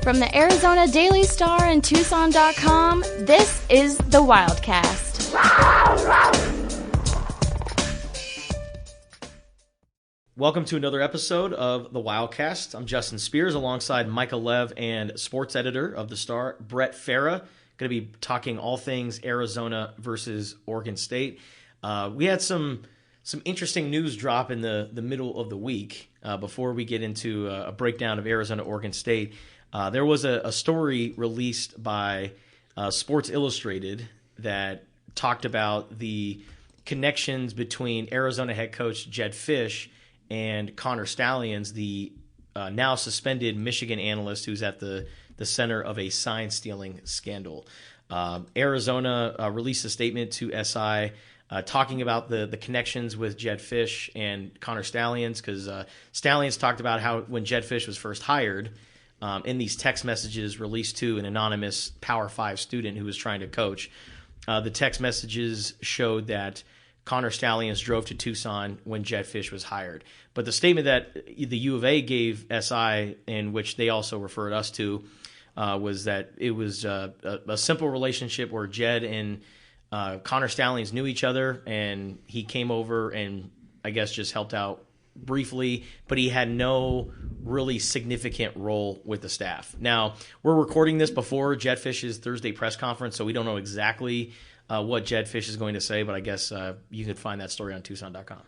From the Arizona Daily Star and Tucson.com, this is the Wildcast. Welcome to another episode of the Wildcast. I'm Justin Spears alongside Micah Lev and sports editor of the Star, Brett Farah. Going to be talking all things Arizona versus Oregon State. We had some interesting news drop in the middle of the week before we get into a breakdown of Arizona-Oregon State. There was a story released by Sports Illustrated that talked about the connections between Arizona head coach Jedd Fisch and Connor Stalions, the now suspended Michigan analyst who's at the center of a sign-stealing scandal. Arizona released a statement to SI talking about the connections with Jedd Fisch and Connor Stalions, because Stalions talked about how when Jedd Fisch was first hired, in these text messages released to an anonymous Power 5 student who was trying to coach, the text messages showed that Connor Stalions drove to Tucson when Jedd Fisch was hired. But the statement that the U of A gave SI, in which they also referred us to, was that it was a simple relationship where Jedd and Connor Stalions knew each other, and he came over and I guess just helped out briefly, but he had no really significant role with the staff. Now, we're recording this before Jedd Fisch's Thursday press conference, so we don't know exactly what Jedd Fisch is going to say, but I guess you could find that story on Tucson.com.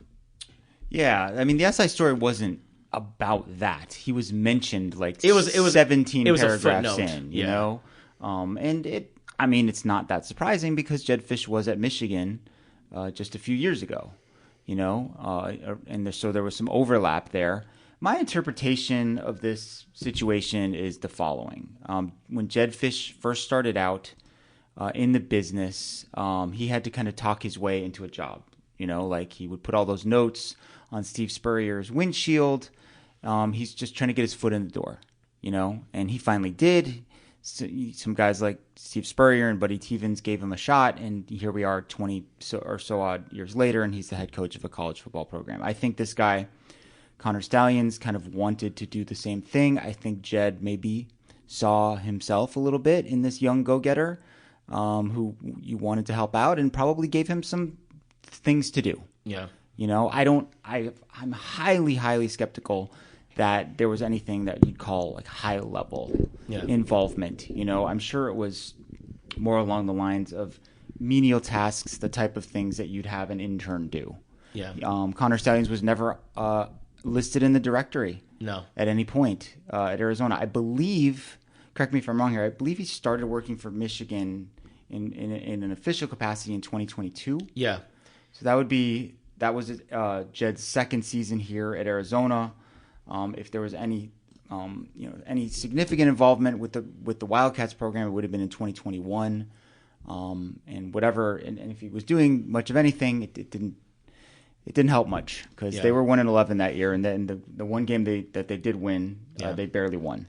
Yeah, I mean, the SI story wasn't about that. He was mentioned like it was 17 paragraphs in, you know? And it's not that surprising because Jedd Fisch was at Michigan just a few years ago, you know? So there was some overlap there. My interpretation of this situation is the following. When Jedd Fisch first started out in the business, he had to kind of talk his way into a job. You know, like he would put all those notes on Steve Spurrier's windshield. He's just trying to get his foot in the door, you know, and he finally did. So, some guys like Steve Spurrier and Buddy Tevens gave him a shot, and here we are 20 or so odd years later, and he's the head coach of a college football program. I think this guy, Connor Stalions, kind of wanted to do the same thing. I think Jedd maybe saw himself a little bit in this young go-getter who you wanted to help out, and probably gave him some things to do. Yeah. You know, I'm highly, highly skeptical that there was anything that you'd call like high-level involvement. You know, I'm sure it was more along the lines of menial tasks, the type of things that you'd have an intern do. Yeah. Connor Stalions was never listed in the directory. No. At any point at Arizona. I believe, correct me if I'm wrong here, I believe he started working for Michigan in an official capacity in 2022. Yeah. So that was Jedd's second season here at Arizona. If there was any significant involvement with the Wildcats program, it would have been in 2021. And whatever, and if he was doing much of anything, it didn't help much because they were 1-11 that year, and then the one game that they did win, they barely won.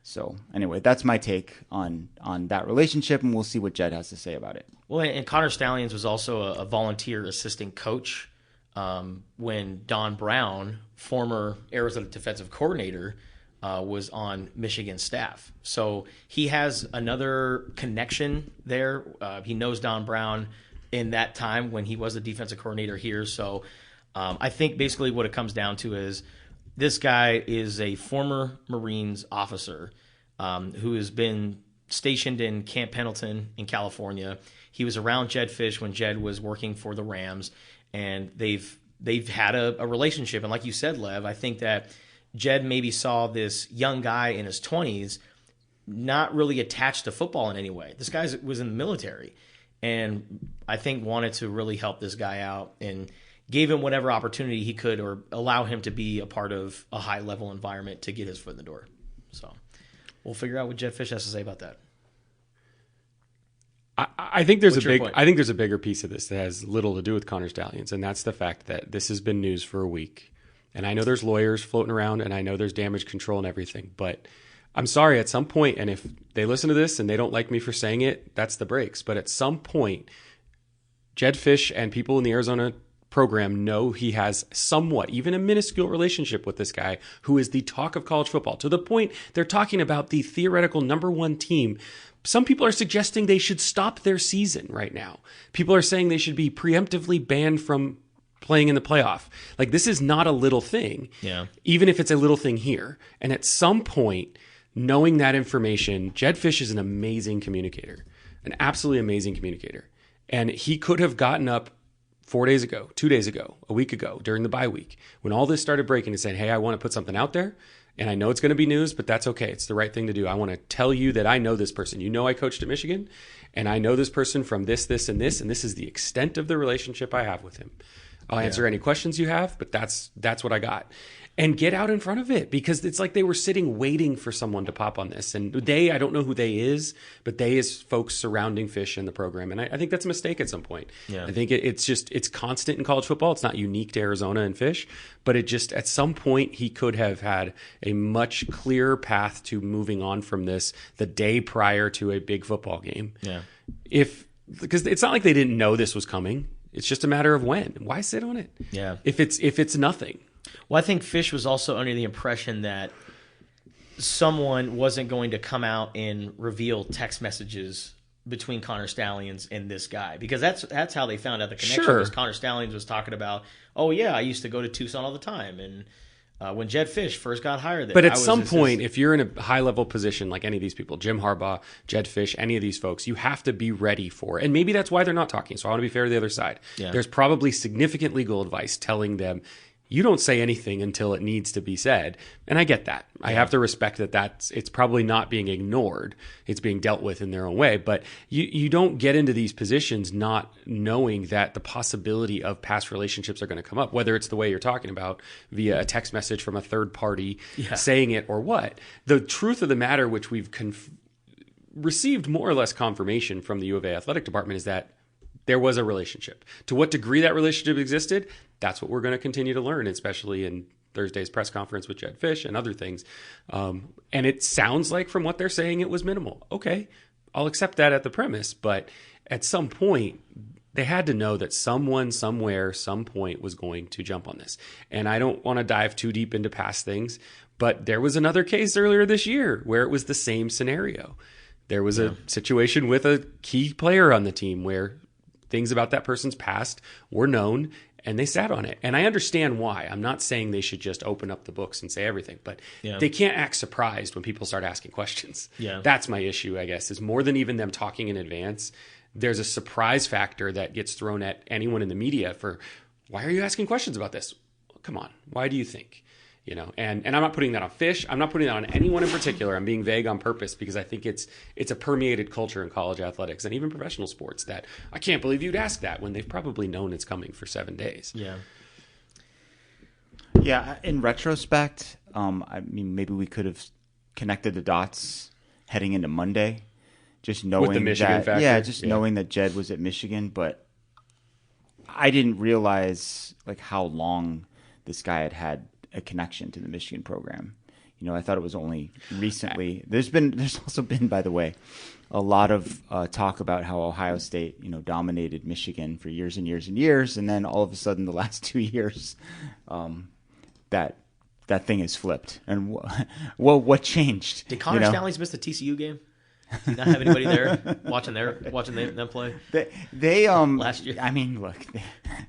So anyway, that's my take on that relationship, and we'll see what Jedd has to say about it. Well, and Connor Stalions was also a volunteer assistant coach when Don Brown, former Arizona defensive coordinator, was on Michigan's staff. So he has another connection there. He knows Don Brown in that time when he was a defensive coordinator here. So I think basically what it comes down to is this guy is a former Marines officer who has been stationed in Camp Pendleton in California. He was around Jedd Fisch when Jedd was working for the Rams, and they've had a relationship. And like you said, Lev, I think that Jedd maybe saw this young guy in his 20s not really attached to football in any way. This guy was in the military, and I think wanted to really help this guy out and gave him whatever opportunity he could or allow him to be a part of a high-level environment to get his foot in the door. So we'll figure out what Jedd Fisch has to say about that. I think there's a bigger piece of this that has little to do with Connor Stalions, and that's the fact that this has been news for a week. And I know there's lawyers floating around, and I know there's damage control and everything, but I'm sorry, at some point, and if they listen to this and they don't like me for saying it, that's the breaks. But at some point, Jedd Fisch and people in the Arizona program know he has somewhat, even a minuscule relationship with this guy who is the talk of college football, to the point they're talking about the theoretical number one team. Some people are suggesting they should stop their season right now. People are saying they should be preemptively banned from playing in the playoff. Like, this is not a little thing, even if it's a little thing here. And at some point, knowing that information, Jedd Fisch is an amazing communicator, an absolutely amazing communicator. And he could have gotten up 4 days ago, 2 days ago, a week ago, during the bye week, when all this started breaking, and said, hey, I want to put something out there. And I know it's going to be news, but that's okay. It's the right thing to do. I want to tell you that I know this person. You know, I coached at Michigan, and I know this person from this, this, and this is the extent of the relationship I have with him. I'll answer any questions you have, but that's what I got. And get out in front of it, because it's like they were sitting waiting for someone to pop on this. And I don't know who they is, but they is folks surrounding Fisch in the program. And I think that's a mistake at some point. Yeah. I think it's constant in college football. It's not unique to Arizona and Fisch, but it just, at some point, he could have had a much clearer path to moving on from this the day prior to a big football game. Yeah. Because it's not like they didn't know this was coming. It's just a matter of when. Why sit on it? Yeah. If it's nothing. Well, I think Fisch was also under the impression that someone wasn't going to come out and reveal text messages between Connor Stalions and this guy, because that's how they found out the connection. Sure. Was Connor Stalions was talking about, oh yeah, I used to go to Tucson all the time, and when Jedd Fisch first got hired there. But at some point, if you're in a high-level position like any of these people, Jim Harbaugh, Jedd Fisch, any of these folks, you have to be ready for it. And maybe that's why they're not talking. So I want to be fair to the other side. Yeah. There's probably significant legal advice telling them, you don't say anything until it needs to be said. And I get that. Yeah. I have to respect that it's probably not being ignored. It's being dealt with in their own way. But you don't get into these positions not knowing that the possibility of past relationships are going to come up, whether it's the way you're talking about via a text message from a third party saying it or what. The truth of the matter, which we've received more or less confirmation from the U of A athletic department, is that there was a relationship. To what degree that relationship existed, that's what we're going to continue to learn, especially in Thursday's press conference with Jedd Fisch and other things. And it sounds like from what they're saying, it was minimal. Okay, I'll accept that at the premise. But at some point, they had to know that someone, somewhere, some point was going to jump on this. And I don't want to dive too deep into past things, but there was another case earlier this year where it was the same scenario. There was a situation with a key player on the team where things about that person's past were known, and they sat on it. And I understand why. I'm not saying they should just open up the books and say everything, but they can't act surprised when people start asking questions. Yeah. That's my issue, I guess, is more than even them talking in advance. There's a surprise factor that gets thrown at anyone in the media for, why are you asking questions about this? Well, come on. Why do you think? You know, and I'm not putting that on Fisch. I'm not putting that on anyone in particular. I'm being vague on purpose because I think it's a permeated culture in college athletics and even professional sports that I can't believe you'd ask that when they've probably known it's coming for 7 days. Yeah. Yeah. In retrospect, I mean, maybe we could have connected the dots heading into Monday, just knowing with the Michigan factor. Yeah, just knowing that Jedd was at Michigan, but I didn't realize like how long this guy had a connection to the Michigan program. You know, I thought it was only recently. There's also been, by the way, a lot of talk about how Ohio State, you know, dominated Michigan for years and years and years, and then all of a sudden, the last 2 years, that thing has flipped. And what changed? Did Connor Stalions miss the TCU game? Did not have anybody there watching them play? They last year. I mean, look,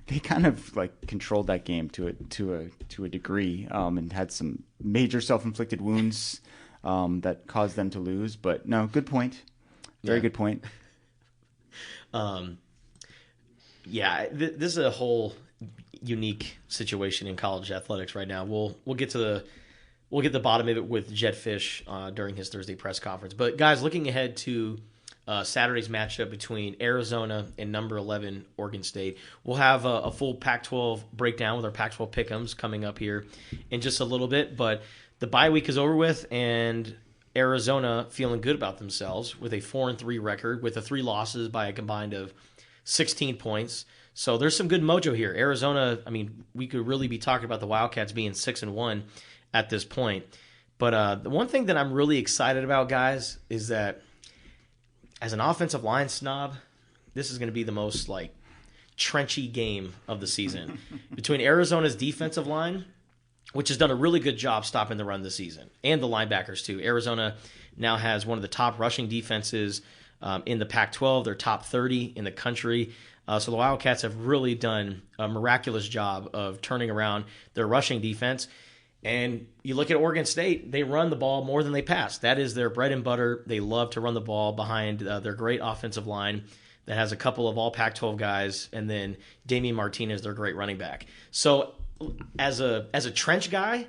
they kind of like controlled that game to a degree, and had some major self-inflicted wounds that caused them to lose. But no, good point. Very good point. Yeah, this is a whole unique situation in college athletics right now. We'll get to the bottom of it with Jedd Fisch during his Thursday press conference. But guys, looking ahead to Saturday's matchup between Arizona and number 11 Oregon State, we'll have a full Pac-12 breakdown with our Pac-12 pick'ems coming up here in just a little bit. But the bye week is over with, and Arizona feeling good about themselves with a 4-3 record with the 3 losses by a combined of 16 points. So there's some good mojo here. Arizona, I mean, we could really be talking about the Wildcats being 6-1 at this point. But the one thing that I'm really excited about, guys, is that as an offensive line snob, this is going to be the most like trenchy game of the season between Arizona's defensive line, which has done a really good job stopping the run this season, and the linebackers too. Arizona now has one of the top rushing defenses in the Pac-12. They're top 30 in the country. So the Wildcats have really done a miraculous job of turning around their rushing defense. And you look at Oregon State, they run the ball more than they pass. That is their bread and butter. They love to run the ball behind their great offensive line that has a couple of all Pac-12 guys, and then Damian Martinez, their great running back. So as a trench guy,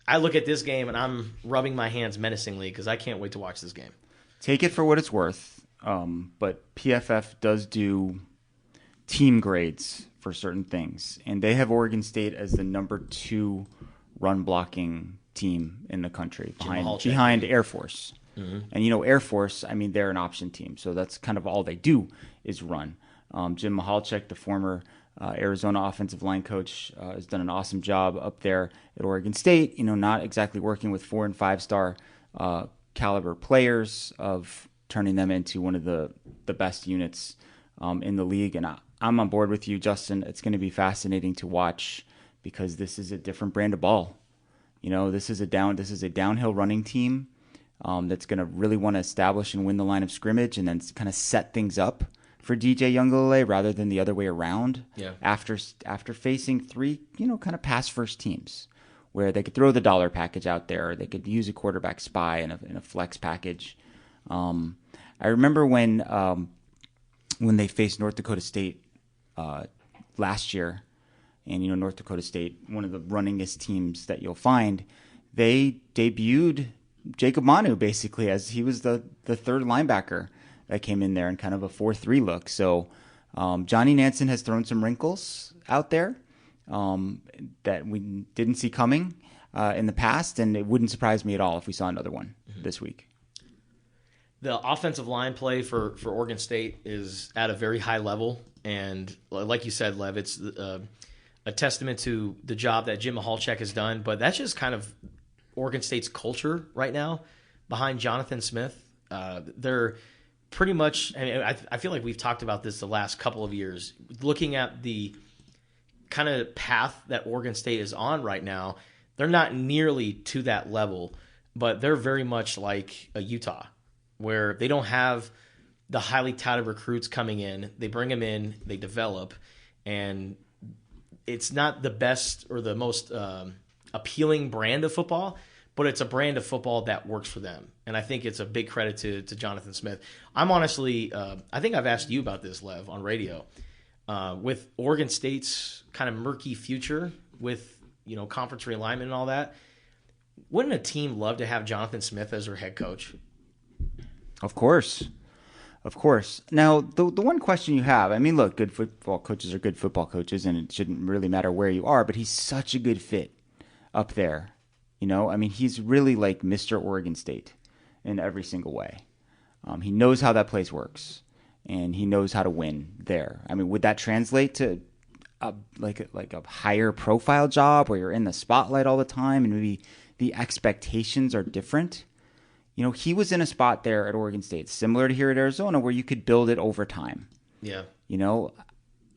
I look at this game and I'm rubbing my hands menacingly because I can't wait to watch this game. Take it for what it's worth, but PFF does do team grades for certain things, and they have Oregon State as the number 2 run blocking team in the country behind Air Force. Mm-hmm. And Air Force, I mean, they're an option team, so that's kind of all they do is run. Jim Michalczyk, the former Arizona offensive line coach, has done an awesome job up there at Oregon State. Not exactly working with 4- and 5-star caliber players, of turning them into one of the best units in the league. And I'm on board with you, Justin. It's going to be fascinating to watch because this is a different brand of ball. This is a downhill running team that's going to really want to establish and win the line of scrimmage, and then kind of set things up for DJ Youngalola rather than the other way around. Yeah. After facing 3, kind of pass first teams where they could throw the dollar package out there, or they could use a quarterback spy in a flex package. I remember when they faced North Dakota State last year, and North Dakota State, one of the runningest teams that you'll find, they debuted Jacob Manu basically as he was the third linebacker that came in there in kind of a 4-3 look. So Johnny Nansen has thrown some wrinkles out there that we didn't see coming in the past, and it wouldn't surprise me at all if we saw another one this week. The offensive line play for Oregon State is at a very high level, and like you said, Lev, it's a testament to the job that Jim Michalczyk has done, but that's just kind of Oregon State's culture right now behind Jonathan Smith. They're pretty much, I feel like we've talked about this the last couple of years, looking at the kind of path that Oregon State is on right now. They're not nearly to that level, but they're very much like a Utah, where they don't have the highly touted recruits coming in. They bring them in, they develop, and it's not the best or the most appealing brand of football, but it's a brand of football that works for them. And I think it's a big credit to Jonathan Smith. I'm honestly, I think I've asked you about this, Lev, on radio. With Oregon State's kind of murky future with, conference realignment and all that, wouldn't a team love to have Jonathan Smith as their head coach? Of course. Now, the one question you have, look, good football coaches are good football coaches, and it shouldn't really matter where you are, but he's such a good fit up there. He's really like Mr. Oregon State in every single way. He knows how that place works, and he knows how to win there. Would that translate to a higher profile job where you're in the spotlight all the time and maybe the expectations are different? He was in a spot there at Oregon State, similar to here at Arizona, where you could build it over time. Yeah. A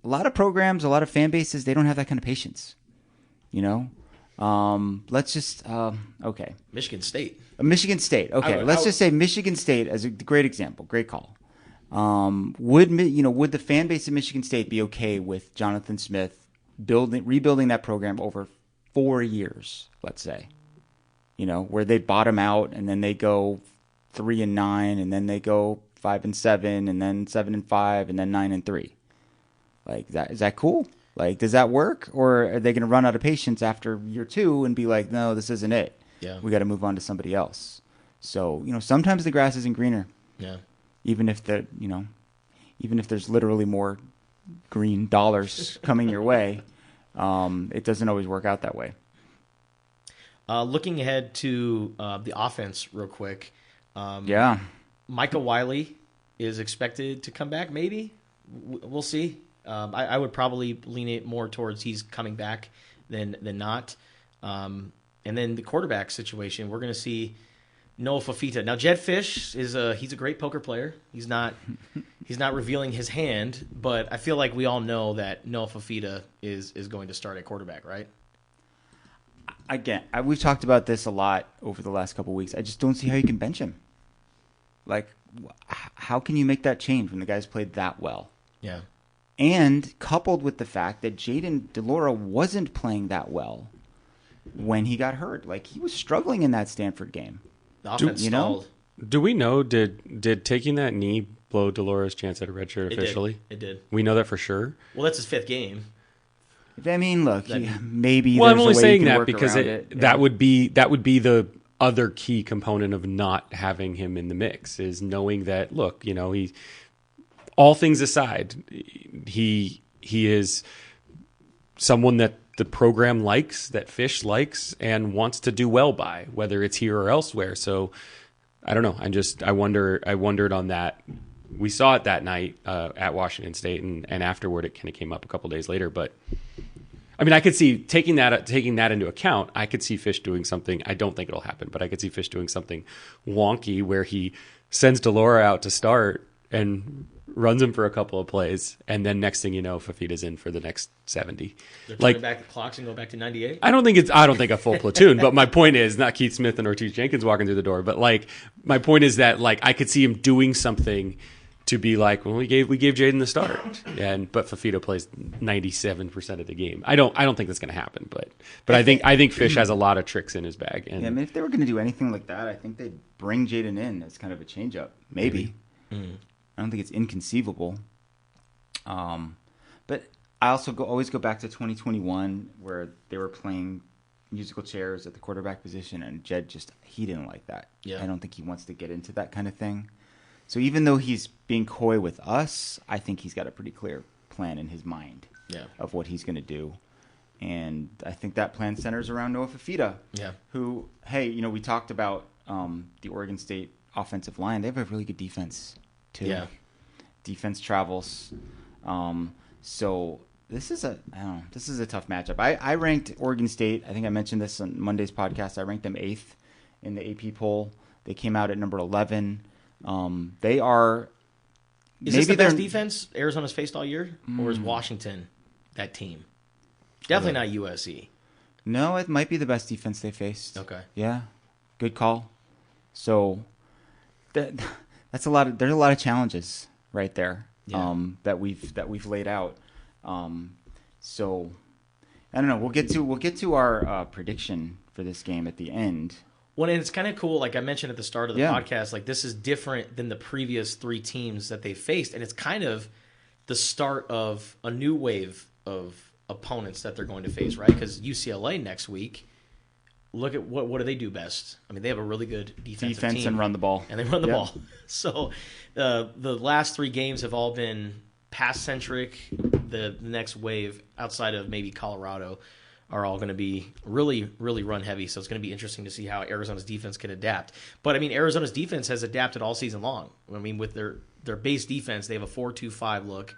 lot of programs, a lot of fan bases, they don't have that kind of patience. Let's just okay. Michigan State. Michigan State. Okay, let's just say Michigan State as a great example. Great call. Would the fan base of Michigan State be okay with Jonathan Smith rebuilding that program over 4 years? Let's say. Where they bottom out and then they go 3-9, and then they go 5-7, and then 7-5, and then 9-3. Like that, is that cool? Like, does that work, or are they going to run out of patience after year 2 and be like, no, this isn't it? Yeah, we got to move on to somebody else. So sometimes the grass isn't greener. Yeah, even if there's literally more green dollars coming your way, it doesn't always work out that way. Looking ahead to the offense real quick. Micah Wiley is expected to come back, maybe. We'll see. I would probably lean it more towards he's coming back than not. And then the quarterback situation, we're going to see Noah Fafita. Now, Jed Fish he's a great poker player. He's not revealing his hand, but I feel like we all know that Noah Fafita is going to start at quarterback, right? Again, we've talked about this a lot over the last couple of weeks. I just don't see how you can bench him. Like, how can you make that change when the guy's played that well? Yeah. And coupled with the fact that Jayden DeLaura wasn't playing that well when he got hurt. Like, he was struggling in that Stanford game. The offense stalled. Do we know, did taking that knee blow DeLaura's chance at a red shirt officially? It did. We know that for sure? Well, that's his 5th game. I mean, look, maybe well, there's I'm only a way saying you can that work because that would be the other key component of not having him in the mix, is knowing that, look, he, all things aside, he is someone that the program likes, that Fish likes, and wants to do well by, whether it's here or elsewhere. So I don't know. I wondered on that. We saw it that night at Washington State, and afterward it kind of came up a couple days later. But I mean, I could see taking that into account. I could see Fish doing something. I don't think it'll happen, but I could see Fish doing something wonky where he sends DeLaura out to start and runs him for a couple of plays, and then next thing you know, Fafita's in for the next 70. They're turning back the clocks and go back to 98. I don't think a full platoon, but my point is not Keith Smith and Ortiz Jenkins walking through the door, but like my point is that like I could see him doing something to be like, well, we gave Jayden the start, but Fafita plays 97% of the game. I don't think that's going to happen, but I think Fish has a lot of tricks in his bag. And yeah, I mean, if they were going to do anything like that, I think they'd bring Jayden in as kind of a change-up, maybe. Mm-hmm. I don't think it's inconceivable. But I also always go back to 2021 where they were playing musical chairs at the quarterback position, and Jed he didn't like that. Yeah. I don't think he wants to get into that kind of thing. So even though he's being coy with us, I think he's got a pretty clear plan in his mind of what he's going to do. And I think that plan centers around Noah Fafita, who, hey, we talked about the Oregon State offensive line. They have a really good defense, too. Yeah. Defense travels. So this is a tough matchup. I ranked Oregon State. I think I mentioned this on Monday's podcast. I ranked them 8th in the AP poll. They came out at number 11. They are. Is this the best defense Arizona's faced all year, or is Washington that team? Definitely not USC. No, it might be the best defense they faced. Okay. Yeah, good call. So that's a lot. There's a lot of challenges right there that we've laid out. So I don't know. We'll get to our prediction for this game at the end. Well, and it's kind of cool, like I mentioned at the start of the podcast, like this is different than the previous 3 teams that they faced, and it's kind of the start of a new wave of opponents that they're going to face, right? Because UCLA next week, look at what do they do best? I mean, they have a really good defense team, and run the ball. And they run the ball. So the last 3 games have all been pass-centric. The next wave, outside of maybe Colorado, are all going to be really, really run heavy. So it's going to be interesting to see how Arizona's defense can adapt. But, I mean, Arizona's defense has adapted all season long. I mean, with their base defense, they have a 4-2-5 look.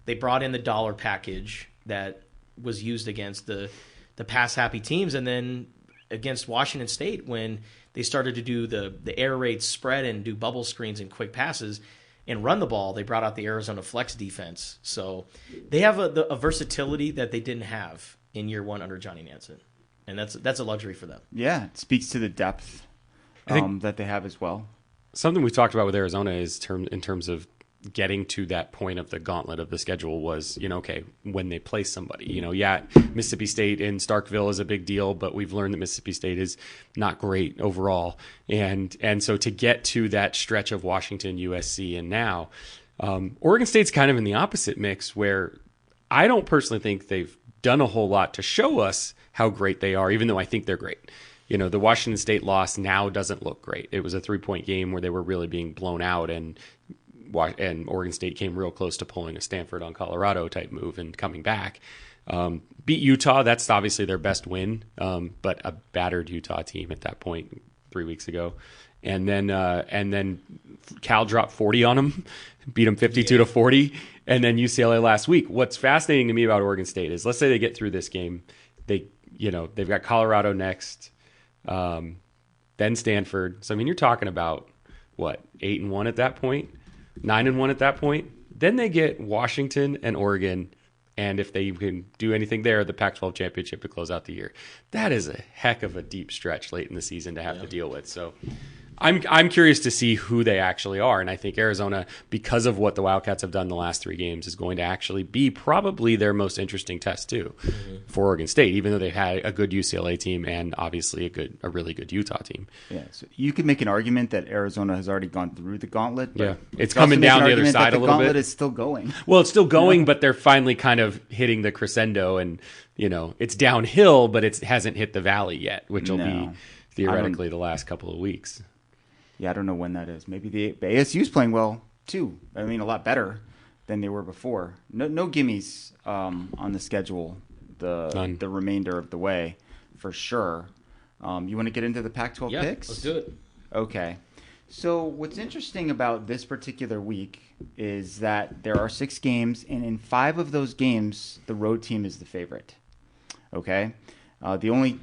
They brought in the dollar package that was used against the pass-happy teams. And then against Washington State, when they started to do the air raid spread and do bubble screens and quick passes and run the ball, they brought out the Arizona flex defense. So they have a versatility that they didn't have in year 1 under Johnny Nansen, and that's a luxury for them. Yeah, it speaks to the depth that they have as well. Something we talked about with Arizona is in terms of getting to that point of the gauntlet of the schedule was, okay, when they play somebody, Mississippi State in Starkville is a big deal, but we've learned that Mississippi State is not great overall, and so to get to that stretch of Washington, USC, and now Oregon State's kind of in the opposite mix, where I don't personally think they've done a whole lot to show us how great they are, even though I think they're great. The Washington State loss now doesn't look great. It was a 3-point game where they were really being blown out, and Oregon State came real close to pulling a Stanford on Colorado type move and coming back. Beat Utah. That's obviously their best win, but a battered Utah team at that point 3 weeks ago. And then Cal dropped 40 on them, beat them 52-40, and then UCLA last week. What's fascinating to me about Oregon State is, let's say they get through this game, they've got Colorado next, then Stanford. So, I mean, you're talking about, 8-1 at that point? 9-1 at that point? Then they get Washington and Oregon, and if they can do anything there, the Pac-12 championship to close out the year. That is a heck of a deep stretch late in the season to have to deal with. So I'm curious to see who they actually are, and I think Arizona, because of what the Wildcats have done the last 3 games, is going to actually be probably their most interesting test too for Oregon State, even though they had a good UCLA team and obviously a really good Utah team. Yeah, so you could make an argument that Arizona has already gone through the gauntlet. Yeah, it's coming down the other side a little bit. The gauntlet is still going. Well, it's still going, but they're finally kind of hitting the crescendo, and it's downhill, but it hasn't hit the valley yet, which will be theoretically the last couple of weeks. Yeah, I don't know when that is. Maybe the ASU's playing well, too. I mean, a lot better than they were before. No gimmies on the schedule the remainder of the way, for sure. You want to get into the Pac-12 picks? Let's do it. Okay. So what's interesting about this particular week is that there are 6 games, and in 5 of those games, the road team is the favorite. Okay? The only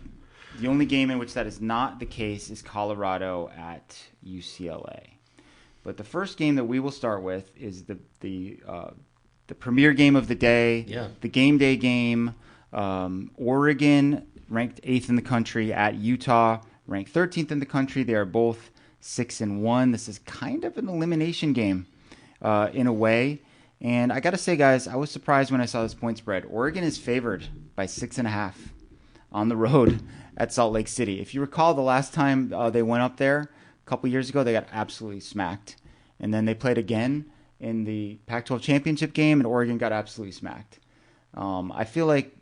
game in which that is not the case is Colorado at UCLA. But the first game that we will start with is the premier game of the day, the game day game. Oregon, ranked 8th in the country, at Utah, ranked 13th in the country. They are both 6-1. This is kind of an elimination game in a way. And I got to say, guys, I was surprised when I saw this point spread. Oregon is favored by 6.5 on the road at Salt Lake City. If you recall, the last time they went up there a couple years ago, they got absolutely smacked. And then they played again in the Pac-12 championship game, and Oregon got absolutely smacked. I feel like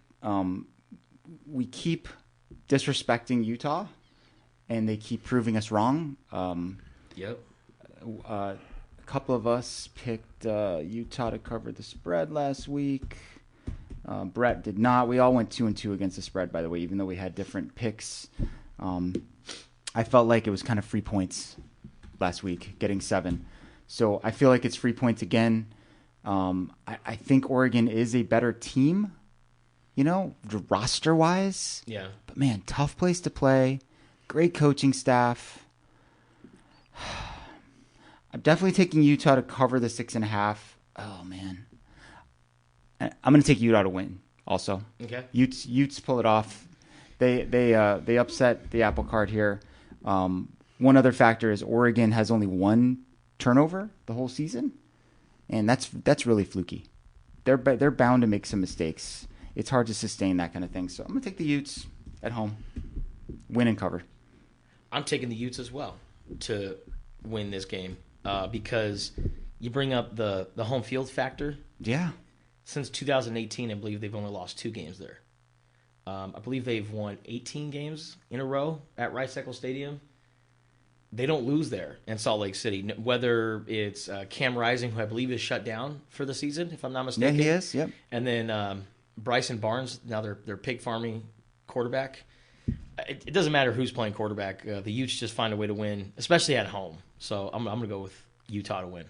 we keep disrespecting Utah, and they keep proving us wrong. A couple of us picked Utah to cover the spread last week. Brett did not. We all went 2-2 against the spread, by the way, even though we had different picks. I felt like it was kind of free points last week, getting 7. So I feel like it's free points again. I think Oregon is a better team, roster-wise. Yeah. But, man, tough place to play. Great coaching staff. I'm definitely taking Utah to cover the 6.5. Oh, man. I'm going to take Utah to win also. Okay. Utes pull it off. They upset the apple cart here. One other factor is Oregon has only 1 turnover the whole season, and that's really fluky. They're bound to make some mistakes. It's hard to sustain that kind of thing. So I'm going to take the Utes at home. Win and cover. I'm taking the Utes as well to win this game because you bring up the home field factor. Yeah. Since 2018, I believe they've only lost 2 games there. I believe they've won 18 games in a row at Rice-Eccles Stadium. They don't lose there in Salt Lake City, whether it's Cam Rising, who I believe is shut down for the season, if I'm not mistaken. Yeah, he is, yep. And then Bryson Barnes, now their pig farming quarterback. It doesn't matter who's playing quarterback. The Utes just find a way to win, especially at home. So I'm going to go with Utah to win.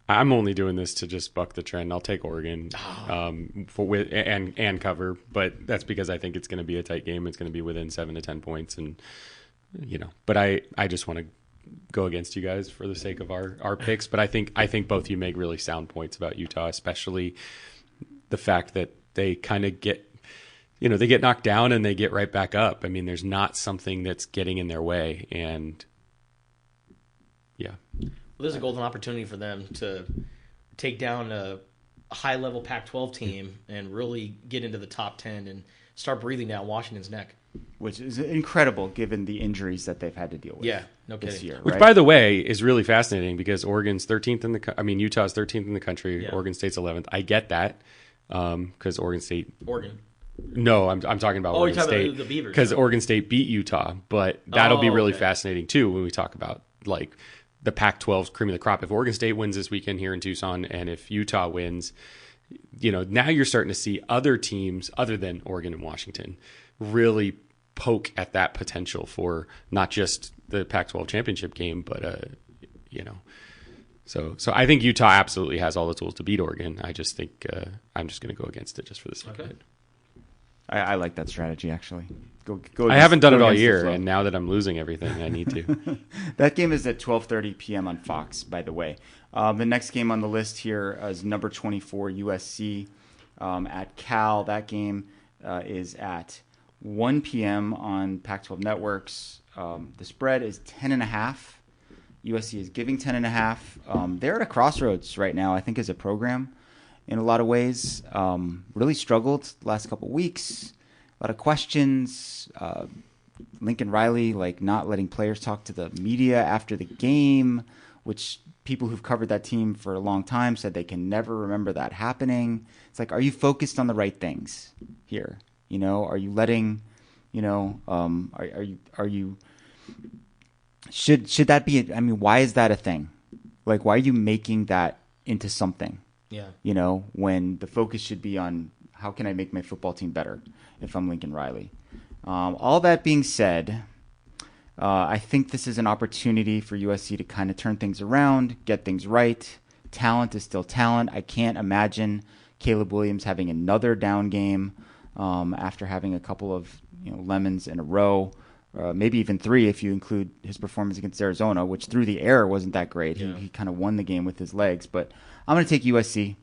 I'm only doing this to just buck the trend. I'll take Oregon and cover, but that's because I think it's going to be a tight game. It's going to be within 7 to 10 points, and But I just want to go against you guys for the sake of our picks. But I think both of you make really sound points about Utah, especially the fact that they kind of get they get knocked down and they get right back up. I mean, there's not something that's getting in their way, and yeah. Well, there's a golden opportunity for them to take down a high-level Pac-12 team and really get into the top 10 and start breathing down Washington's neck. Which is incredible given the injuries that they've had to deal with. Yeah, no kidding. This year, Which, by the way, is really fascinating because Utah's 13th in the country. Yeah. Oregon State's 11th. I get that because Oregon. No, I'm talking about Oregon State. About the Beavers. Because Oregon State beat Utah, but that'll be really fascinating too when we talk about like the Pac-12's cream of the crop. If Oregon State wins this weekend here in Tucson, and if Utah wins, now you're starting to see other teams other than Oregon and Washington really poke at that potential for not just the Pac-12 championship game, but So I think Utah absolutely has all the tools to beat Oregon. I just think I'm just going to go against it just for the sake of it. I like that strategy, actually. Go. I haven't done it all year, and now that I'm losing everything, I need to. That game is at 12:30 p.m. on Fox, by the way. The next game on the list here is number 24 USC at Cal. That game is at 1 p.m. on Pac-12 networks. The spread is 10.5. USC is giving 10.5. They're at a crossroads right now, I think, as a program in a lot of ways. Really struggled the last couple of weeks. A lot of questions. Lincoln Riley, not letting players talk to the media after the game, which people who've covered that team for a long time said they can never remember that happening. It's are you focused on the right things here? Are you letting, are you, should that be, why is that a thing? Why are you making that into something? Yeah. When the focus should be on how can I make my football team better if I'm Lincoln Riley. All that being said, I think this is an opportunity for USC to kind of turn things around, get things right. Talent is still talent. I can't imagine Caleb Williams having another down game after having a couple of lemons in a row, maybe even 3 if you include his performance against Arizona, which through the air wasn't that great. Yeah. He kind of won the game with his legs. But I'm going to take USC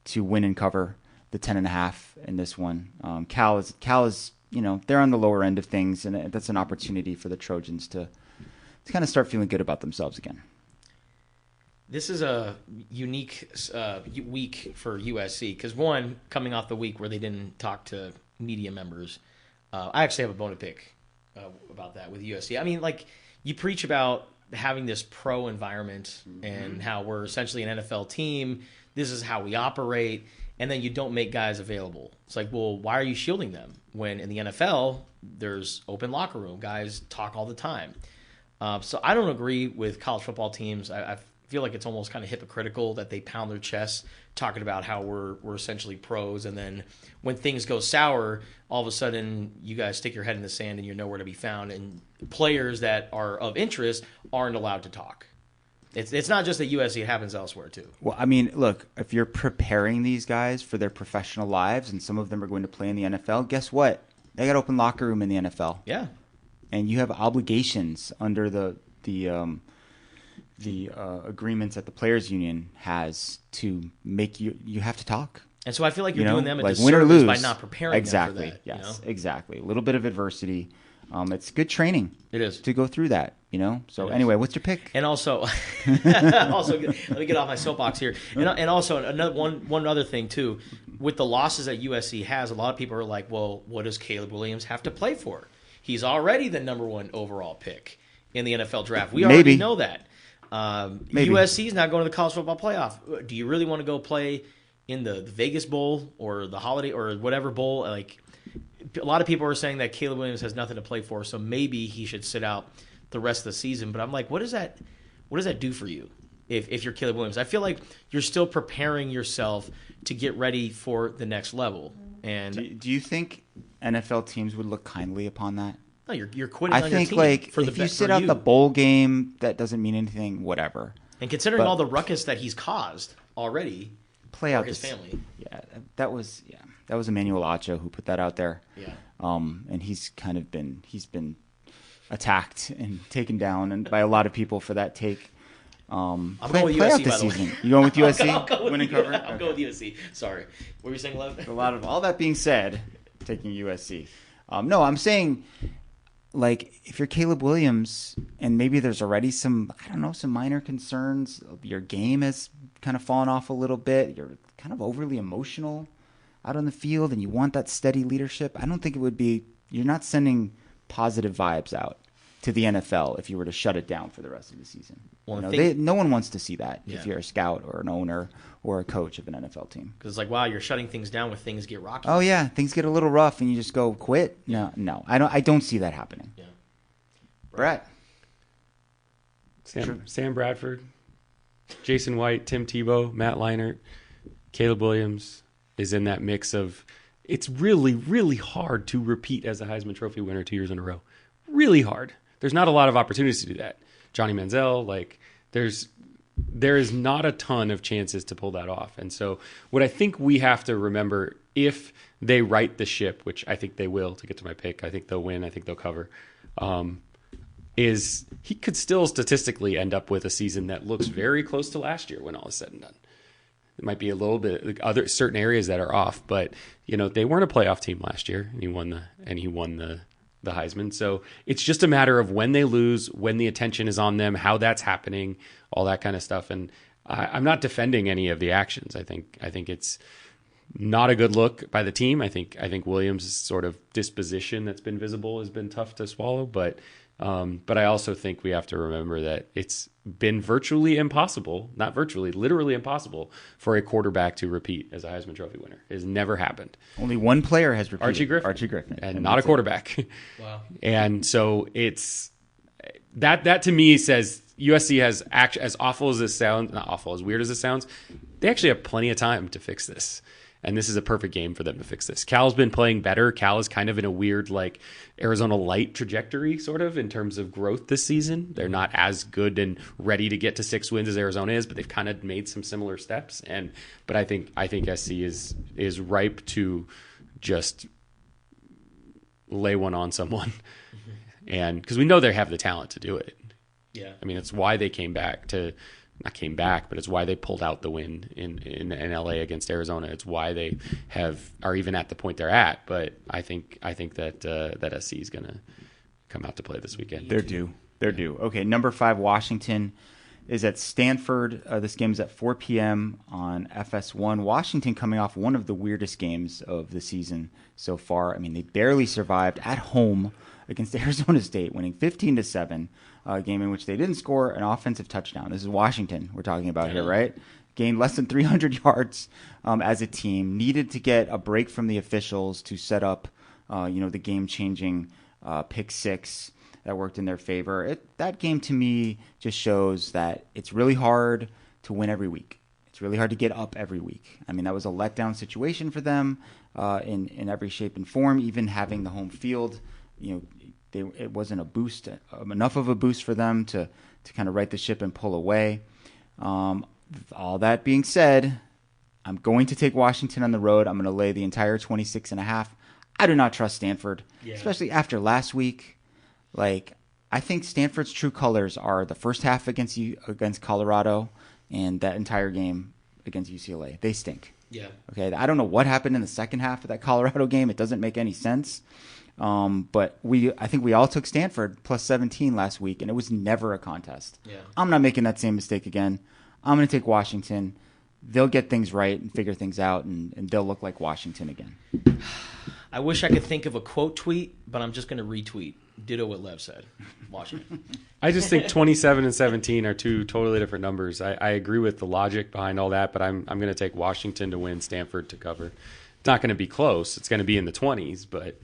to win and cover the 10.5 in this one. Cal is they're on the lower end of things, and that's an opportunity for the Trojans to kind of start feeling good about themselves again. This is a unique week for USC because, one, coming off the week where they didn't talk to media members, I actually have a bone to pick about that with USC. You preach about having this pro environment and how we're essentially an NFL team. This is how we operate. And then you don't make guys available. It's well, why are you shielding them? When in the NFL, there's open locker room. Guys talk all the time. So I don't agree with college football teams. I feel like it's almost kind of hypocritical that they pound their chests talking about how we're essentially pros. And then when things go sour, all of a sudden you guys stick your head in the sand and you're nowhere to be found. And players that are of interest aren't allowed to talk. It's not just at USC, it happens elsewhere too. Well, look, if you're preparing these guys for their professional lives and some of them are going to play in the NFL, guess what? They got open locker room in the NFL. Yeah. And you have obligations under the agreements that the players union has to make you have to talk. And so I feel like you're doing them a disservice by not preparing them for that. Yes, exactly. A little bit of adversity. It's good training. It is to go through that, So anyway, what's your pick? And also, let me get off my soapbox here. And also another one other thing too, with the losses that USC has, a lot of people are like, well, what does Caleb Williams have to play for? He's already the number 1 overall pick in the NFL draft. We already know that. USC is now going to the college football playoff. Do you really want to go play in the Vegas Bowl or the Holiday or whatever bowl? A lot of people are saying that Caleb Williams has nothing to play for, so maybe he should sit out the rest of the season. But I'm like, what does that do for you if you're Caleb Williams? I feel like you're still preparing yourself to get ready for the next level. And do you think NFL teams would look kindly upon that? No, you're quitting on your team. I think if you sit out the bowl game, that doesn't mean anything. Whatever. And considering all the ruckus that he's caused already, play out his family. Yeah, that was Emmanuel Acho who put that out there. Yeah. And he's been attacked and taken down and by a lot of people for that take. I'm going with USC, by the way. You going with USC? I'll go with USC. Sorry. What were you saying, Lev? A lot of all that being said, taking USC. No, I'm saying, if you're Caleb Williams and maybe there's already some minor concerns, your game has kind of fallen off a little bit, you're kind of overly emotional out on the field and you want that steady leadership, I don't think it would be, you're not sending positive vibes out to the NFL if you were to shut it down for the rest of the season. Well, no one wants to see that if you're a scout or an owner or a coach of an NFL team. Because it's wow, you're shutting things down when things get rocky. Oh yeah, things get a little rough and you just go quit. No, I don't see that happening. Yeah. Brett, Sam Bradford, Jason White, Tim Tebow, Matt Leinart, Caleb Williams is in that mix of. It's really, really hard to repeat as a Heisman Trophy winner 2 years in a row. Really hard. There's not a lot of opportunities to do that. Johnny Manziel, there's there is not a ton of chances to pull that off. And so what I think we have to remember, if they right the ship, which I think they will, to get to my pick, I think they'll win, I think they'll cover, is he could still statistically end up with a season that looks very close to last year when all is said and done. It might be a little bit like other certain areas that are off, but they weren't a playoff team last year, and he won the Heisman. So it's just a matter of when they lose, when the attention is on them, how that's happening, all that kind of stuff. And I'm not defending any of the actions. I think it's not a good look by the team. I think Williams' sort of disposition that's been visible has been tough to swallow, but I also think we have to remember that it's been virtually impossible, not virtually, literally impossible for a quarterback to repeat as a Heisman Trophy winner. It has never happened. Only one player has repeated. Archie Griffin. And not a quarterback. Wow. And so it's that to me says USC has as awful as this sounds, not awful, as weird as it sounds, they actually have plenty of time to fix this. And this is a perfect game for them to fix this. Cal's been playing better. Cal is kind of in a weird, like, Arizona light trajectory, sort of, in terms of growth this season. They're not as good and ready to get to 6 wins as Arizona is, but they've kind of made some similar steps. But I think SC is ripe to just lay one on someone, and because we know they have the talent to do it. Yeah, I mean, it's why they but it's why they pulled out the win in LA against Arizona. It's why they are even at the point they're at. But I think that SC is going to come out to play this weekend. They're due. Okay, number 5, Washington is at Stanford. This game is at 4 p.m. on FS1. Washington coming off one of the weirdest games of the season so far. I mean, they barely survived at home against Arizona State, winning 15-7. A game in which they didn't score an offensive touchdown. This is Washington we're talking about here, right? Gained less than 300 yards as a team. Needed to get a break from the officials to set up, the game-changing pick 6 that worked in their favor. That game, to me, just shows that it's really hard to win every week. It's really hard to get up every week. I mean, that was a letdown situation for them in every shape and form. Even having the home field, it wasn't a boost, enough of a boost for them to kind of right the ship and pull away. All that being said, I'm going to take Washington on the road. I'm going to lay the entire 26.5. I do not trust Stanford, especially after last week. Like, I think Stanford's true colors are the first half against Colorado and that entire game against UCLA. They stink. Yeah. Okay. I don't know what happened in the second half of that Colorado game. It doesn't make any sense. But I think we all took Stanford plus 17 last week, and it was never a contest. Yeah. I'm not making that same mistake again. I'm going to take Washington. They'll get things right and figure things out, and they'll look like Washington again. I wish I could think of a quote tweet, but I'm just going to retweet. Ditto what Lev said. Washington. I just think 27 and 17 are two totally different numbers. I agree with the logic behind all that, but I'm going to take Washington to win, Stanford to cover. It's not going to be close. It's going to be in the 20s, but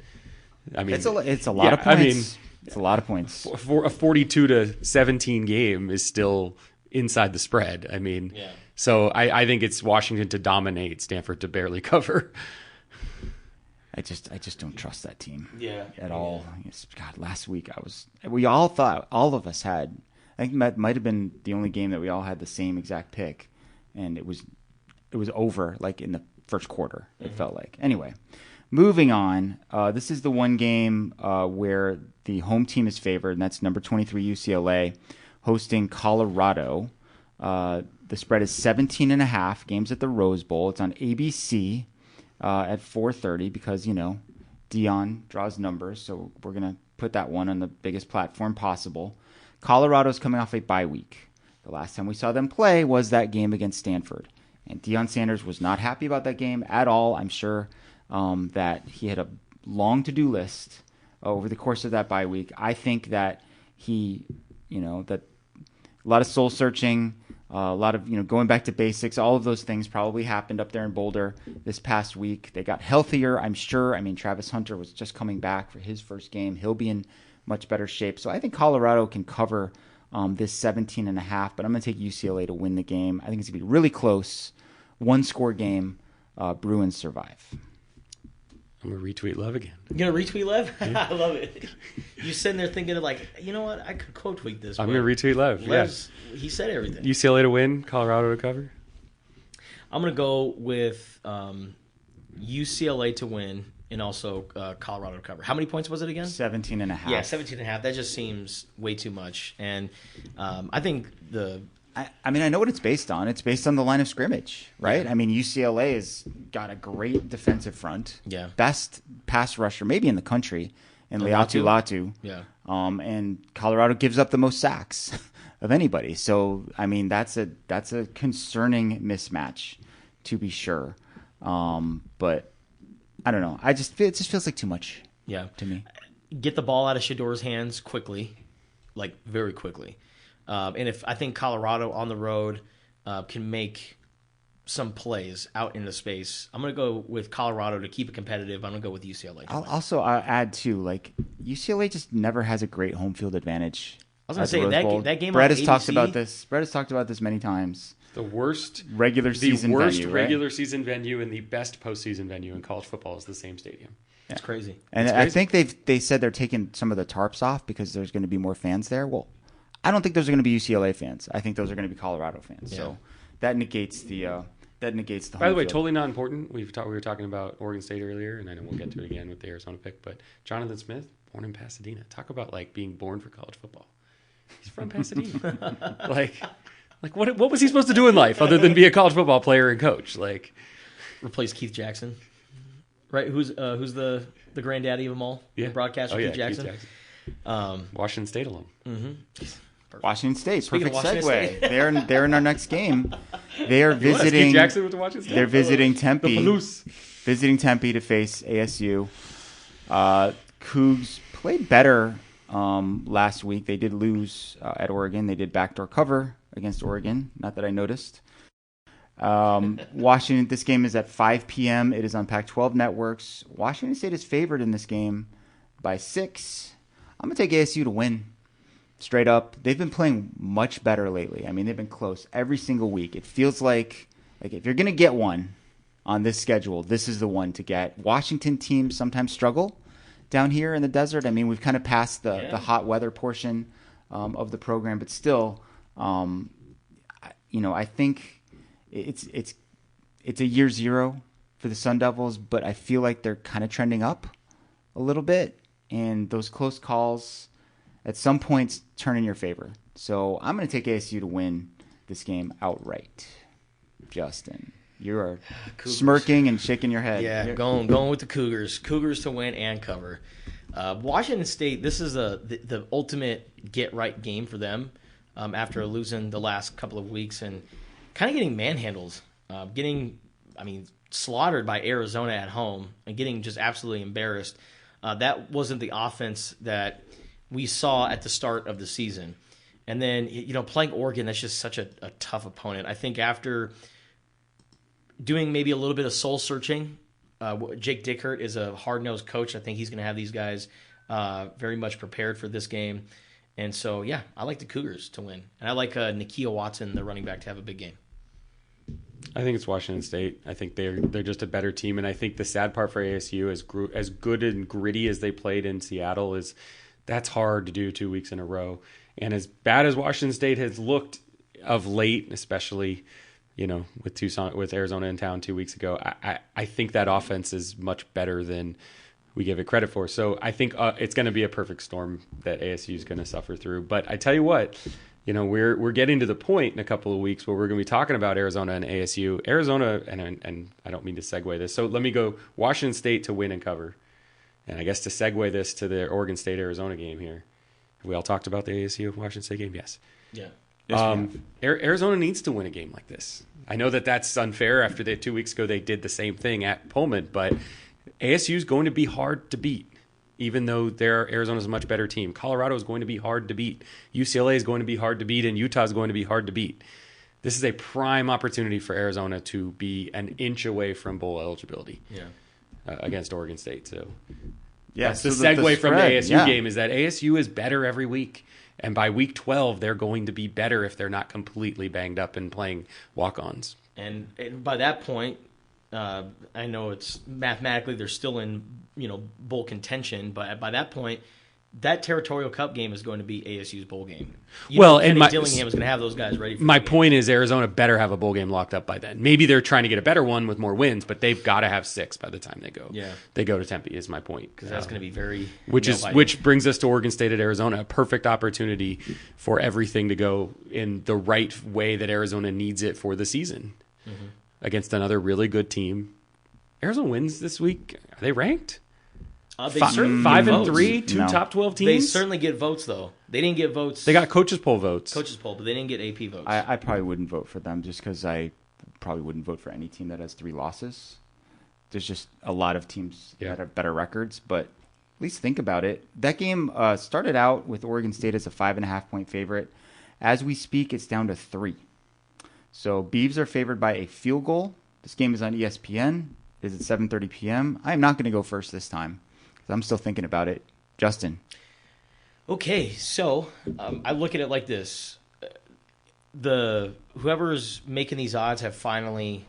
I mean, it's a lot of points. I mean, it's a lot of points. For a 42-17 game is still inside the spread. I mean, so I think it's Washington to dominate, Stanford to barely cover. I just don't trust that team at Yeah. all. God, last week we all thought, all of us had, I think that might have been the only game that we all had the same exact pick, and it was over like in the first quarter. It felt like. Anyway, moving on. This is the one game where the home team is favored, and that's number 23 UCLA hosting Colorado. The spread is 17.5. Games at the Rose Bowl. It's on ABC. At 4:30 because, Dion draws numbers, so we're going to put that one on the biggest platform possible. Colorado's coming off a bye week. The last time we saw them play was that game against Stanford. And Deion Sanders was not happy about that game at all. I'm sure that he had a long to-do list over the course of that bye week. I think that that a lot of soul-searching, a lot of going back to basics, all of those things probably happened up there in Boulder this past week. They got healthier, I'm sure. I mean, Travis Hunter was just coming back for his first game. He'll be in much better shape. So I think Colorado can cover this 17.5, but I'm going to take UCLA to win the game. I think it's going to be really close, one-score game. Bruins survive. I'm going to retweet Lev again. You going to retweet Lev? Yeah. I love it. You sitting there thinking of like, you know what? I could quote tweet this. I'm going to retweet Lev. Yes. He said everything. UCLA to win, Colorado to cover? I'm going to go with UCLA to win and also Colorado to cover. How many points was it again? 17.5. Yeah, 17.5. That just seems way too much. And I think I mean, I know what it's based on. It's based on the line of scrimmage, right? Yeah. I mean, UCLA has got a great defensive front. Yeah. Best pass rusher maybe in the country. And Latu. Yeah. And Colorado gives up the most sacks of anybody. So, I mean, that's a concerning mismatch, to be sure. But I don't know. It just feels like too much. Yeah. To me. Get the ball out of Shedor's hands quickly, like very quickly. And if I think Colorado on the road can make some plays out in the space, I'm going to go with Colorado to keep it competitive. I'm going to go with UCLA. I'll also add too, like UCLA just never has a great home field advantage. I was going to say that game. Brett has talked about this. Brett has talked about this many times. The worst regular season venue and the best postseason venue in college football is the same stadium. It's crazy. And I think they said they're taking some of the tarps off because there's going to be more fans there. Well, I don't think those are going to be UCLA fans. I think those are going to be Colorado fans. Yeah. So that negates the By the way, totally not important. We were talking about Oregon State earlier, and I know we'll get to it again with the Arizona pick. But Jonathan Smith, born in Pasadena. Talk about like being born for college football. He's from Pasadena. like what was he supposed to do in life other than be a college football player and coach? Like replace Keith Jackson, right? Who's the granddaddy of them all? Yeah, the broadcaster Keith Jackson. Washington State alum. Mm-hmm. Washington State, perfect Washington segue. State. They're in our next game. They are visiting. Keith Jackson with the Washington State. They're visiting Tempe. The Palouse. Visiting Tempe to face ASU. Cougs played better last week. They did lose at Oregon. They did backdoor cover against Oregon. Not that I noticed. Washington. This game is at 5 p.m. It is on Pac-12 networks. Washington State is favored in this game by 6. I'm gonna take ASU to win. Straight up, they've been playing much better lately. I mean, they've been close every single week. It feels like if you're going to get one on this schedule, this is the one to get. Washington teams sometimes struggle down here in the desert. I mean, we've kind of passed the hot weather portion of the program, but still, I think it's a year zero for the Sun Devils, but I feel like they're kind of trending up a little bit, and those close calls at some points turn in your favor. So I'm going to take ASU to win this game outright. Justin, you are smirking and shaking your head. Yeah, going with the Cougars. Cougars to win and cover. Washington State, this is the ultimate get-right game for them after losing the last couple of weeks and kind of getting manhandled. Slaughtered by Arizona at home and getting just absolutely embarrassed. That wasn't the offense that we saw at the start of the season. And then, playing Oregon, that's just such a tough opponent. I think after doing maybe a little bit of soul searching, Jake Dickert is a hard-nosed coach. I think he's going to have these guys very much prepared for this game. And so, yeah, I like the Cougars to win. And I like Nakia Watson, the running back, to have a big game. I think it's Washington State. I think they're just a better team. And I think the sad part for ASU, as good and gritty as they played in Seattle, is that's hard to do 2 weeks in a row. And as bad as Washington State has looked of late, especially, with Tucson, with Arizona in town 2 weeks ago, I think that offense is much better than we give it credit for. So I think it's going to be a perfect storm that ASU is going to suffer through. But I tell you what, we're getting to the point in a couple of weeks where we're going to be talking about Arizona and ASU. Arizona, and I don't mean to segue this. So let me go Washington State to win and cover. And I guess to segue this to the Oregon State-Arizona game here. Have we all talked about the ASU-Washington State game? Yes. Yeah. Arizona needs to win a game like this. I know that's unfair after 2 weeks ago they did the same thing at Pullman, but ASU is going to be hard to beat, even though Arizona's a much better team. Colorado is going to be hard to beat. UCLA is going to be hard to beat, and Utah is going to be hard to beat. This is a prime opportunity for Arizona to be an inch away from bowl eligibility. Yeah. Against Oregon State. So that's the segue from the ASU game is that ASU is better every week. And by week 12, they're going to be better if they're not completely banged up and playing walk-ons. And by that point, I know it's mathematically they're still in bowl contention, but by that point, that Territorial Cup game is going to be ASU's bowl game. And Dillingham is going to have those guys ready for my point is Arizona better have a bowl game locked up by then. Maybe they're trying to get a better one with more wins, but they've got to have 6 by the time they go. Yeah. They go to Tempe is my point. Because that's going to be very which brings us to Oregon State at Arizona, a perfect opportunity for everything to go in the right way that Arizona needs it for the season against another really good team. Arizona wins this week. Are they ranked? They certainly 5-3, 2 No. top 12 teams. They certainly get votes, though. They didn't get votes. They got coaches poll votes. But they didn't get AP votes. I probably wouldn't vote for them just because I probably wouldn't vote for any team that has 3 losses. There's just a lot of teams that have better records, but at least think about it. That game started out with Oregon State as a 5.5-point favorite. As we speak, it's down to 3. So Beavs are favored by a field goal. This game is on ESPN. It is at 7:30 p.m. I'm not going to go first this time. I'm still thinking about it. Justin. Okay, so I look at it like this. Whoever's making these odds have finally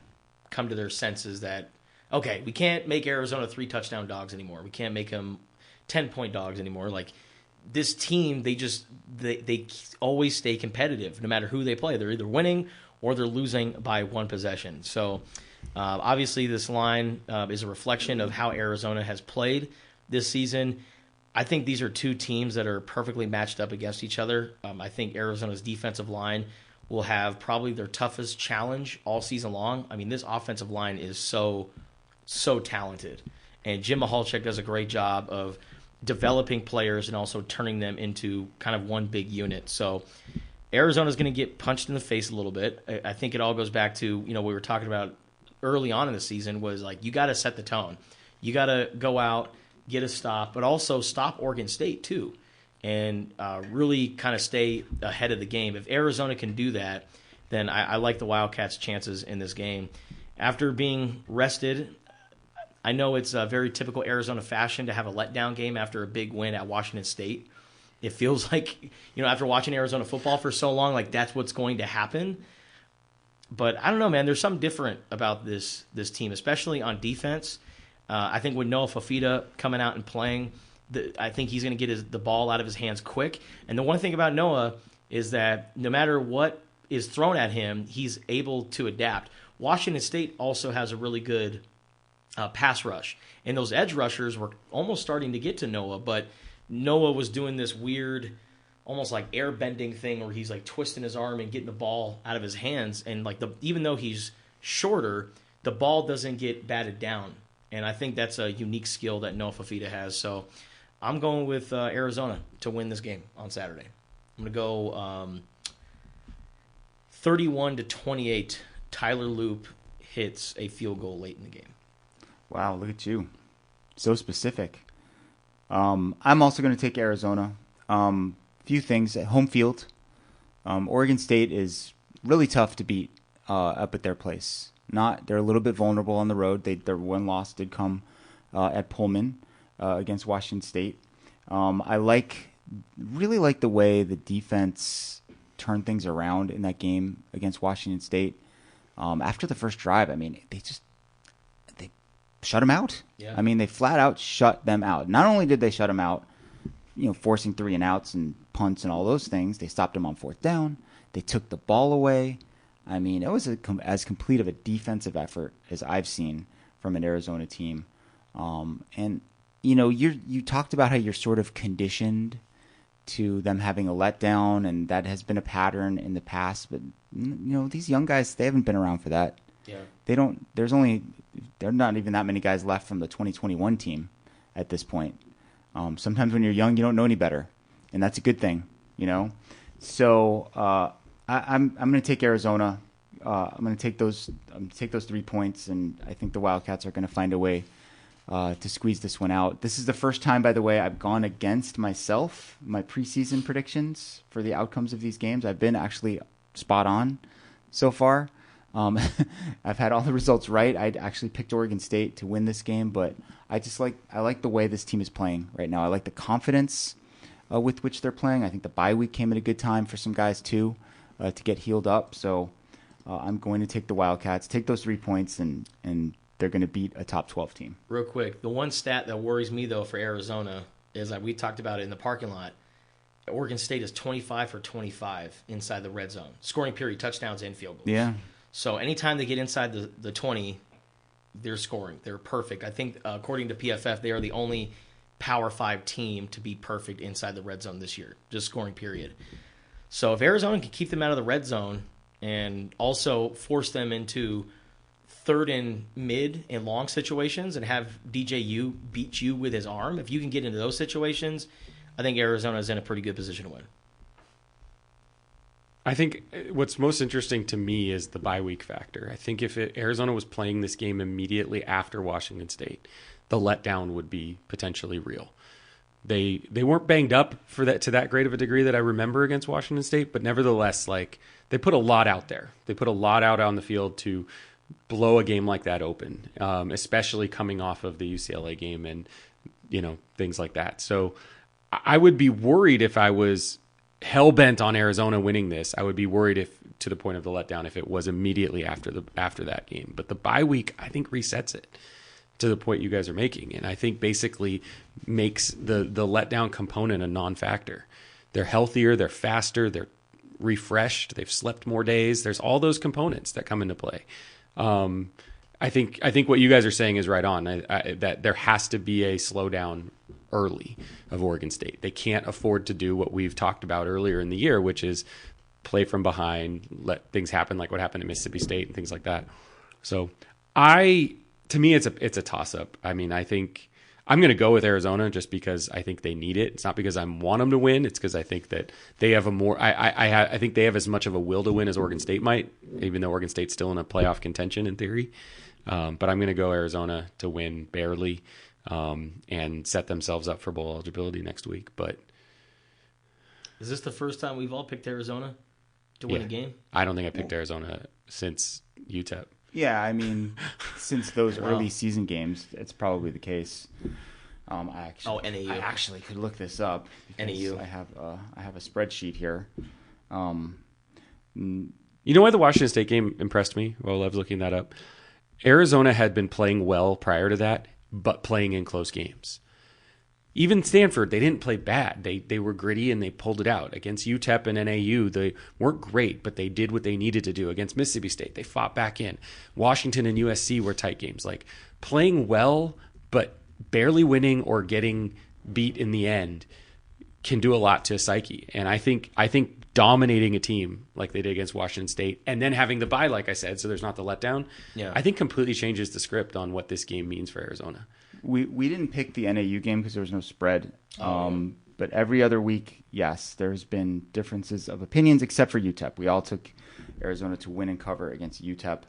come to their senses that, okay, we can't make Arizona 3 touchdown dogs anymore. We can't make them 10-point dogs anymore. Like, this team, they always stay competitive no matter who they play. They're either winning or they're losing by 1 possession. So, obviously, this line is a reflection of how Arizona has played this season. I think these are 2 teams that are perfectly matched up against each other. I think Arizona's defensive line will have probably their toughest challenge all season long. I mean, this offensive line is so talented. And Jim Mahalchik does a great job of developing players and also turning them into kind of one big unit. So Arizona's going to get punched in the face a little bit. I think it all goes back to, we were talking about early on in the season was like, you got to set the tone. You got to go out, get a stop, but also stop Oregon State too, and really kind of stay ahead of the game. If Arizona can do that, then I like the Wildcats' chances in this game. After being rested, I know it's a very typical Arizona fashion to have a letdown game after a big win at Washington State. It feels like, after watching Arizona football for so long, like that's what's going to happen. But I don't know, man. There's something different about this team, especially on defense. I think with Noah Fafita coming out and playing, I think he's going to get the ball out of his hands quick. And the one thing about Noah is that no matter what is thrown at him, he's able to adapt. Washington State also has a really good pass rush. And those edge rushers were almost starting to get to Noah, but Noah was doing this weird, almost like air bending thing where he's like twisting his arm and getting the ball out of his hands. And like even though he's shorter, the ball doesn't get batted down. And I think that's a unique skill that Noah Fafita has. So I'm going with Arizona to win this game on Saturday. I'm going to go 31-28. Tyler Loop hits a field goal late in the game. Wow, look at you. So specific. I'm also going to take Arizona. Few things. Home field. Oregon State is really tough to beat up at their place. They're a little bit vulnerable on the road. Their one loss did come at Pullman against Washington State. I really like the way the defense turned things around in that game against Washington State. After the first drive, I mean, they shut them out. Yeah. I mean, they flat out shut them out. Not only did they shut them out, forcing 3-and-outs and punts and all those things, they stopped them on 4th down. They took the ball away. I mean, it was as complete of a defensive effort as I've seen from an Arizona team. And you talked about how you're sort of conditioned to them having a letdown, and that has been a pattern in the past. But these young guys, they haven't been around for that. Yeah. There are not even that many guys left from the 2021 team at this point. Sometimes when you're young, you don't know any better, and that's a good thing, So I'm going to take Arizona. I'm going to take those 3 points, and I think the Wildcats are going to find a way to squeeze this one out. This is the first time, by the way, I've gone against myself, my preseason predictions for the outcomes of these games. I've been actually spot on so far. I've had all the results right. I actually picked Oregon State to win this game, but I like the way this team is playing right now. I like the confidence with which they're playing. I think the bye week came at a good time for some guys too to get healed up. So I'm going to take the Wildcats, take those 3 points, and they're going to beat a top 12 team. Real quick, the one stat that worries me though for Arizona as we talked about it in the parking lot, Oregon State is 25 for 25 inside the red zone, scoring period, touchdowns, and field goals. Yeah. So anytime they get inside the 20, they're scoring. They're perfect. I think, according to PFF, they are the only Power 5 team to be perfect inside the red zone this year, just scoring period. So if Arizona can keep them out of the red zone and also force them into third and mid and long situations and have DJU beat you with his arm, if you can get into those situations, I think Arizona is in a pretty good position to win. I think what's most interesting to me is the bye week factor. I think if Arizona was playing this game immediately after Washington State, the letdown would be potentially real. They weren't banged up for that to that great of a degree that I remember against Washington State, but nevertheless, like, they put a lot out there. They put a lot out on the field to blow a game like that open, especially coming off of the UCLA game and things like that. So I would be worried if I was hell-bent on Arizona winning this. I would be worried if, to the point of the letdown, if it was immediately after that game. But the bye week, I think, resets it to the point you guys are making, and I think basically makes the letdown component a non-factor. They're healthier, they're faster, they're refreshed, they've slept more days. There's all those components that come into play. I think what you guys are saying is right on. That there has to be a slowdown early of Oregon State. They can't afford to do what we've talked about earlier in the year, which is play from behind, let things happen like what happened at Mississippi State and things like that. So to me, it's a toss-up. I mean, I think I'm going to go with Arizona just because I think they need it. It's not because I want them to win. It's because I think that they have I think they have as much of a will to win as Oregon State might, even though Oregon State's still in a playoff contention in theory. But I'm going to go Arizona to win barely and set themselves up for bowl eligibility next week. But is this the first time we've all picked Arizona to win a game? I don't think I picked Arizona since UTEP. Yeah, I mean, since those early season games, it's probably the case. I actually could look this up. NAU. I have a spreadsheet here. You know why the Washington State game impressed me while I was looking that up? Arizona had been playing well prior to that, but playing in close games. Even Stanford, they didn't play bad. They were gritty and they pulled it out. Against UTEP and NAU, they weren't great, but they did what they needed to do. Against Mississippi State, they fought back in. Washington and USC were tight games. Like, playing well, but barely winning or getting beat in the end can do a lot to a psyche. And I think dominating a team like they did against Washington State and then having the bye, like I said, so there's not the letdown, I think completely changes the script on what this game means for Arizona. We didn't pick the NAU game because there was no spread. But every other week, yes, there's been differences of opinions except for UTEP. We all took Arizona to win and cover against UTEP.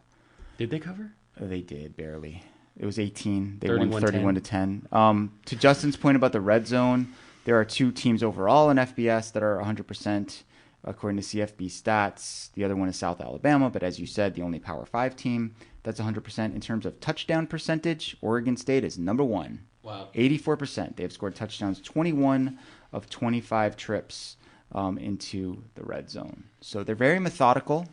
Did they cover? They did, barely. It was 18. They 31, won 31-10. To Justin's point about the red zone, there are 2 teams overall in FBS that are 100%, according to CFB stats. The other one is South Alabama, but as you said, the only Power 5 team that's 100%. In terms of touchdown percentage, Oregon State is number 1. Wow. 84%. They have scored touchdowns 21 of 25 trips into the red zone. So they're very methodical.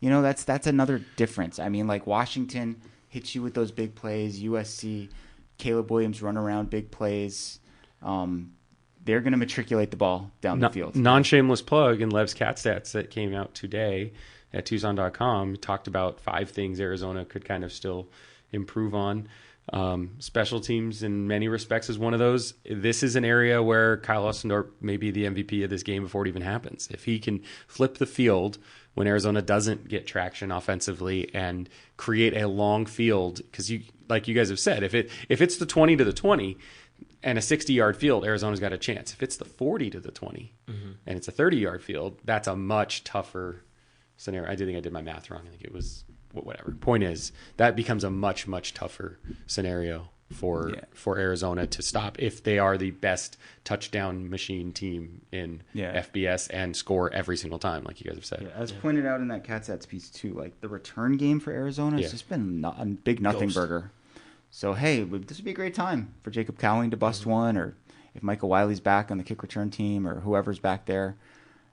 You know, that's another difference. I mean, like, Washington hits you with those big plays. USC, Caleb Williams run around big plays. They're going to matriculate the ball down the field. Non-shameless plug in Lev's Cat Stats that came out today at Tucson.com talked about 5 things Arizona could kind of still improve on. Special teams in many respects is one of those. This is an area where Kyle Ostendorp may be the MVP of this game before it even happens. If he can flip the field when Arizona doesn't get traction offensively and create a long field, because like you guys have said, if it's the 20 to the 20 and a 60-yard field, Arizona's got a chance. If it's the 40 to the 20 and it's a 30-yard field, that's a much tougher scenario. I think I did my math wrong. I think it was whatever. Point is, that becomes a much, much tougher scenario for Arizona to stop if they are the best touchdown machine team in FBS and score every single time, like you guys have said. Yeah, as pointed out in that Cat Stats piece too, like, the return game for Arizona has just been a big nothing burger. So, hey, this would be a great time for Jacob Cowling to bust one, or if Michael Wiley's back on the kick return team, or whoever's back there.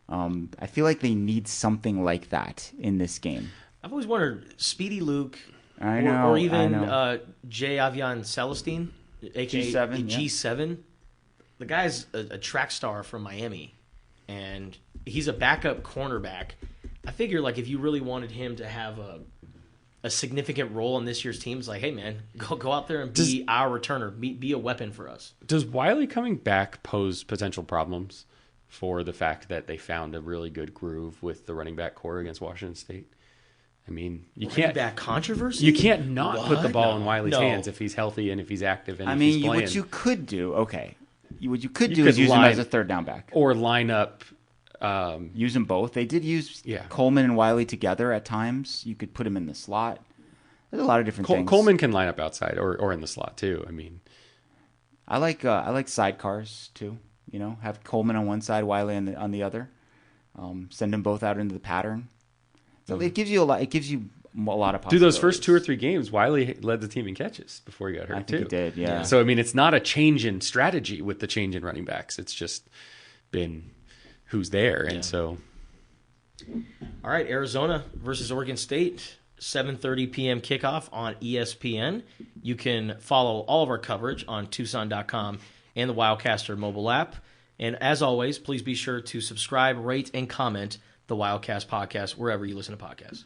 I feel like they need something like that in this game. I've always wondered, Speedy Luke, or even J. Avian Celestine, a.k.a. G7, G7. the guy's a track star from Miami, and he's a backup cornerback. I figure, like, if you really wanted him to have a significant role in this year's team, it's like, hey, man, go out there and be our returner. Be a weapon for us. Does Wiley coming back pose potential problems for the fact that they found a really good groove with the running back core against Washington State? I mean, you can't back controversy. You can't not put the ball in Wiley's hands if he's healthy and if he's active and if he's playing. What you could do, is use him as a third down back or line up. Use them both. They did use Coleman and Wiley together at times. You could put him in the slot. There's a lot of different things. Coleman can line up outside or in the slot too. I mean, I like sidecars too. You know, have Coleman on one side, Wiley on the other. Send them both out into the pattern. So it gives you a lot. It gives you a lot of possibilities. Dude, those first 2 or 3 games, Wiley led the team in catches before he got hurt. I think he did. Yeah. So I mean, it's not a change in strategy with the change in running backs. It's just been who's there, and so. All right, Arizona versus Oregon State, 7:30 p.m. kickoff on ESPN. You can follow all of our coverage on Tucson.com and the Wildcaster mobile app. And as always, please be sure to subscribe, rate, and comment the Wildcast podcast wherever you listen to podcasts.